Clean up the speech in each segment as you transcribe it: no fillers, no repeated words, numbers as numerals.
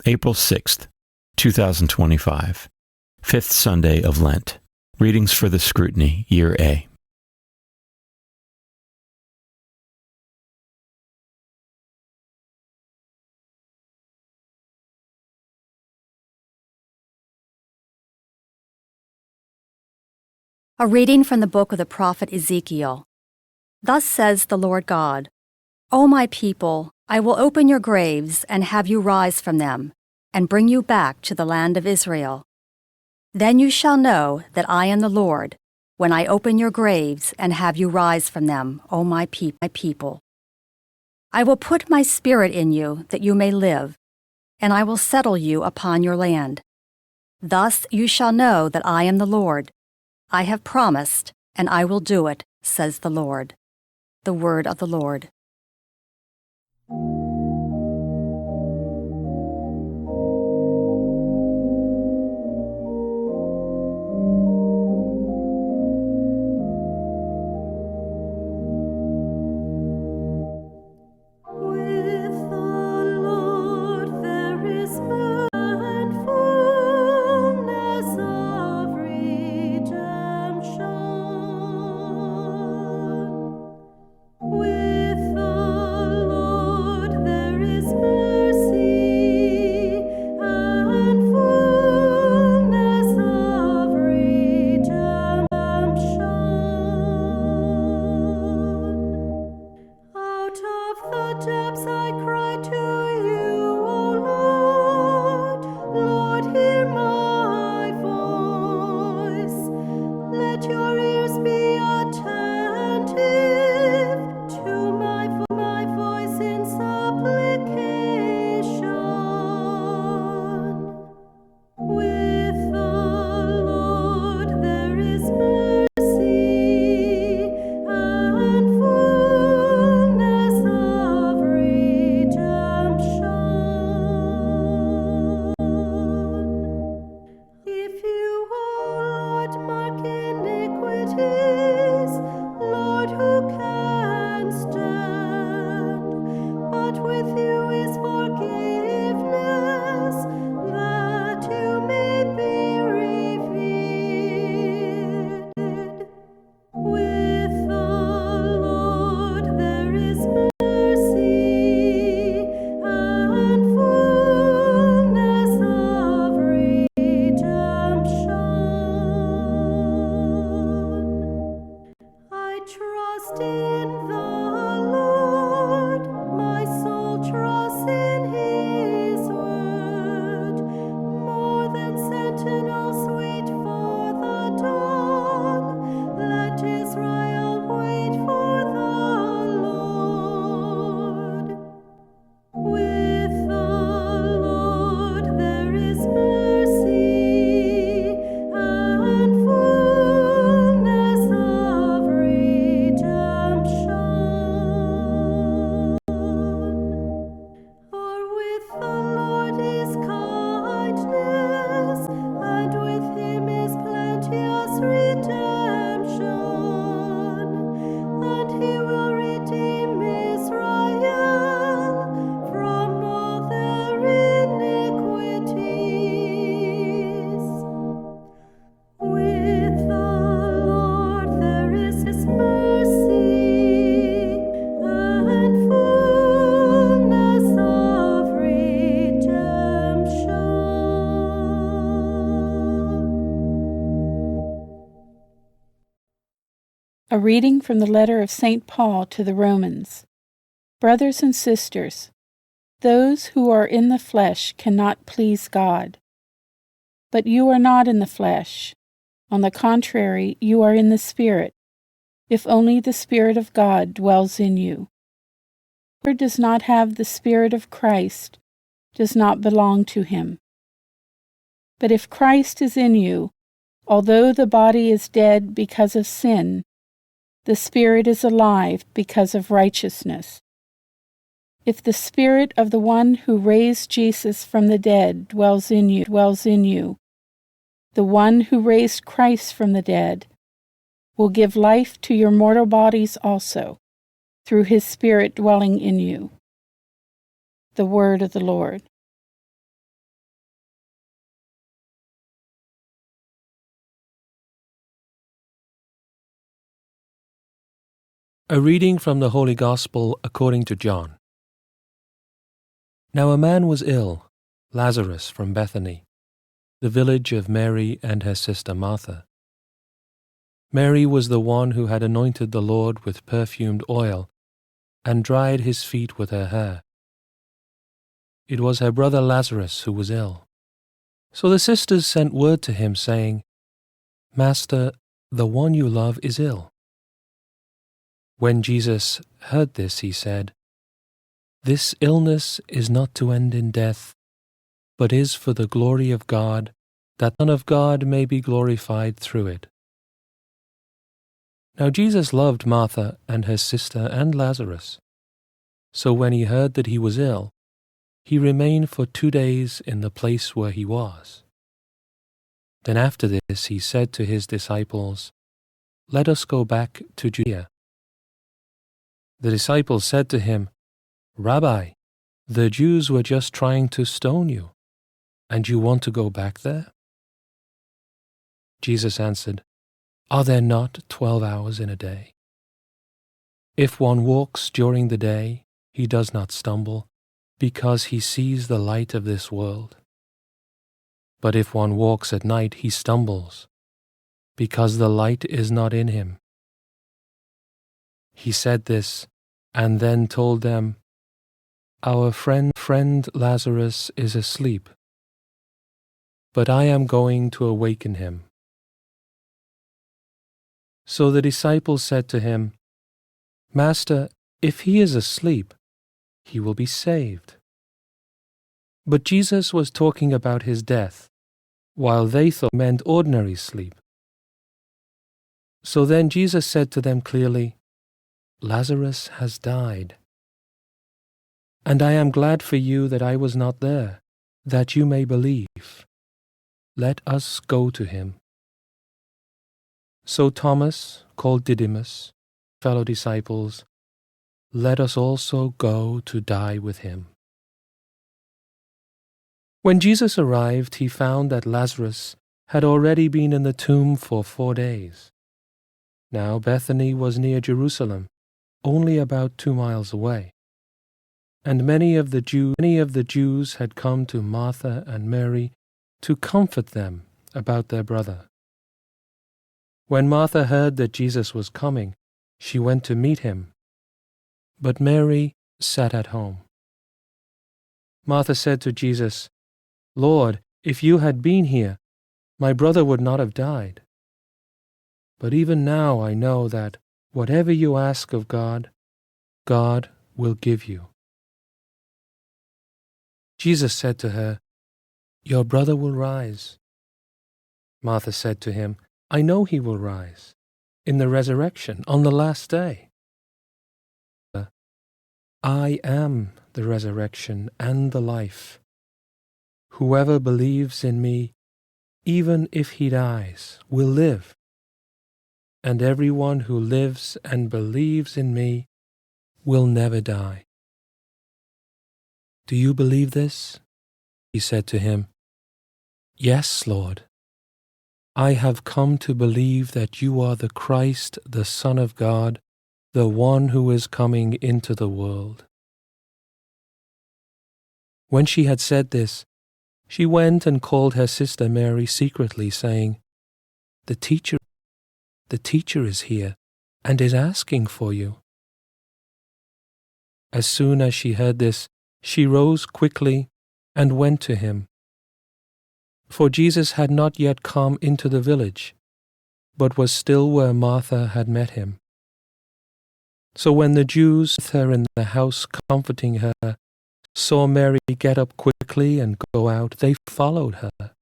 April 6th, 2025, Fifth Sunday of Lent. Readings for the Scrutiny, Year A. A reading from the book of the prophet Ezekiel. Thus says the Lord God, O my people, I will open your graves and have you rise from them, and bring you back to the land of Israel. Then you shall know that I am the Lord, when I open your graves and have you rise from them, O my people. I will put my spirit in you that you may live, and I will settle you upon your land. Thus you shall know that I am the Lord. I have promised, and I will do it, says the Lord. The word of the Lord. A reading from the letter of St. Paul to the Romans. Brothers and sisters, those who are in the flesh cannot please God. But you are not in the flesh. On the contrary, you are in the Spirit, if only the Spirit of God dwells in you. Whoever does not have the Spirit of Christ does not belong to him. But if Christ is in you, although the body is dead because of sin, the Spirit is alive because of righteousness. If the Spirit of the one who raised Jesus from the dead dwells in you, the one who raised Christ from the dead will give life to your mortal bodies also, through his Spirit dwelling in you. The word of the Lord. A reading from the Holy Gospel according to John. Now a man was ill, Lazarus from Bethany, the village of Mary and her sister Martha. Mary was the one who had anointed the Lord with perfumed oil and dried his feet with her hair. It was her brother Lazarus who was ill. So the sisters sent word to him, saying, "Master, the one you love is ill." When Jesus heard this, he said, "This illness is not to end in death, but is for the glory of God, that the Son of God may be glorified through it." Now Jesus loved Martha and her sister and Lazarus. So when he heard that he was ill, he remained for 2 days in the place where he was. Then after this he said to his disciples, "Let us go back to Judea." The disciples said to him, "Rabbi, the Jews were just trying to stone you, and you want to go back there?" Jesus answered, "Are there not 12 hours in a day? If one walks during the day, he does not stumble, because he sees the light of this world. But if one walks at night, he stumbles, because the light is not in him." He said this, and then told them, "Our friend Lazarus is asleep, but I am going to awaken him." So the disciples said to him, "Master, if he is asleep, he will be saved." But Jesus was talking about his death, while they thought it meant ordinary sleep. So then Jesus said to them clearly, "Lazarus has died. And I am glad for you that I was not there, that you may believe. Let us go to him." So Thomas, called Didymus, fellow disciples, "Let us also go to die with him." When Jesus arrived, he found that Lazarus had already been in the tomb for 4 days. Now Bethany was near Jerusalem, only about 2 miles away. And many of the Jews had come to Martha and Mary to comfort them about their brother. When Martha heard that Jesus was coming, she went to meet him, but Mary sat at home. Martha said to Jesus, "Lord, if you had been here, my brother would not have died. But even now I know that whatever you ask of God, God will give you." Jesus said to her, "Your brother will rise." Martha said to him, "I know he will rise in the resurrection on the last day." "I am the resurrection and the life. Whoever believes in me, even if he dies, will live. And everyone who lives and believes in me will never die." "Do you believe this?" He said to him, "Yes, Lord. I have come to believe that you are the Christ, the Son of God, the one who is coming into the world." When she had said this, she went and called her sister Mary secretly, saying, The teacher is here and is asking for you." As soon as she heard this, she rose quickly and went to him. For Jesus had not yet come into the village, but was still where Martha had met him. So when the Jews with her in the house comforting her saw Mary get up quickly and go out, they followed her,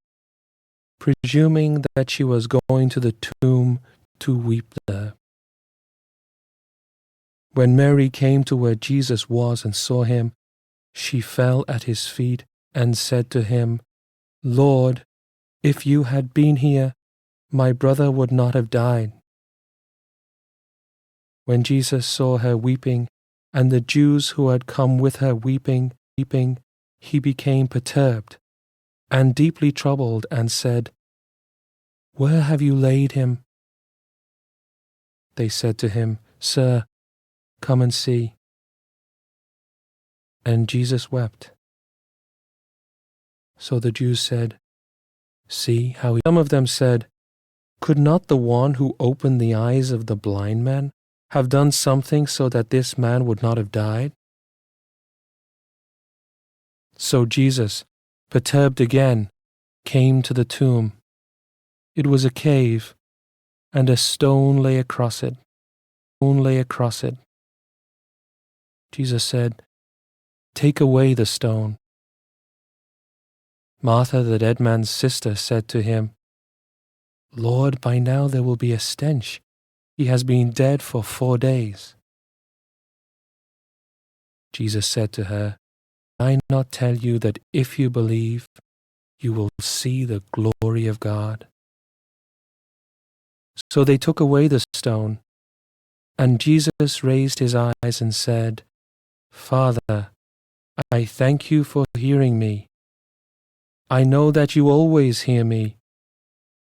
presuming that she was going to the tomb to weep there. When Mary came to where Jesus was and saw him, she fell at his feet and said to him, "Lord, if you had been here, my brother would not have died." When Jesus saw her weeping, and the Jews who had come with her weeping, he became perturbed and deeply troubled and said, "Where have you laid him?" They said to him, "Sir, Come and see." And Jesus wept. So the Jews said, "See how he..." Some of them said, "Could not the one who opened the eyes of the blind man have done something so that this man would not have died?" So Jesus, perturbed again, came to the tomb. It was a cave, and a stone lay across it. Jesus said, "Take away the stone." Martha, the dead man's sister, said to him, "Lord, by now there will be a stench. He has been dead for 4 days." Jesus said to her, "Did I not tell you that if you believe, you will see the glory of God?" So they took away the stone, and Jesus raised his eyes and said, "Father, I thank you for hearing me. I know that you always hear me,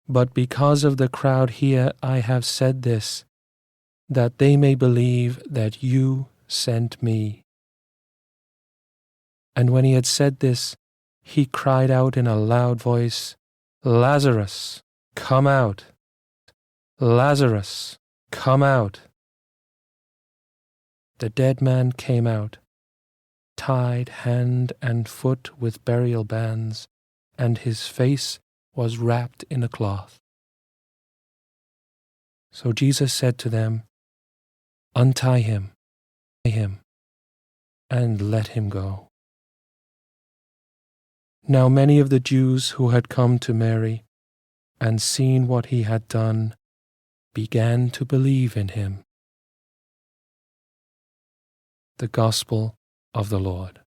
but because of the crowd here I have said this, that they may believe that you sent me." And when he had said this, he cried out in a loud voice, "Lazarus, come out! Lazarus, come out!" The dead man came out, tied hand and foot with burial bands, and his face was wrapped in a cloth. So Jesus said to them, "Untie him, and let him go." Now many of the Jews who had come to Mary and seen what he had done began to believe in him. The Gospel of the Lord.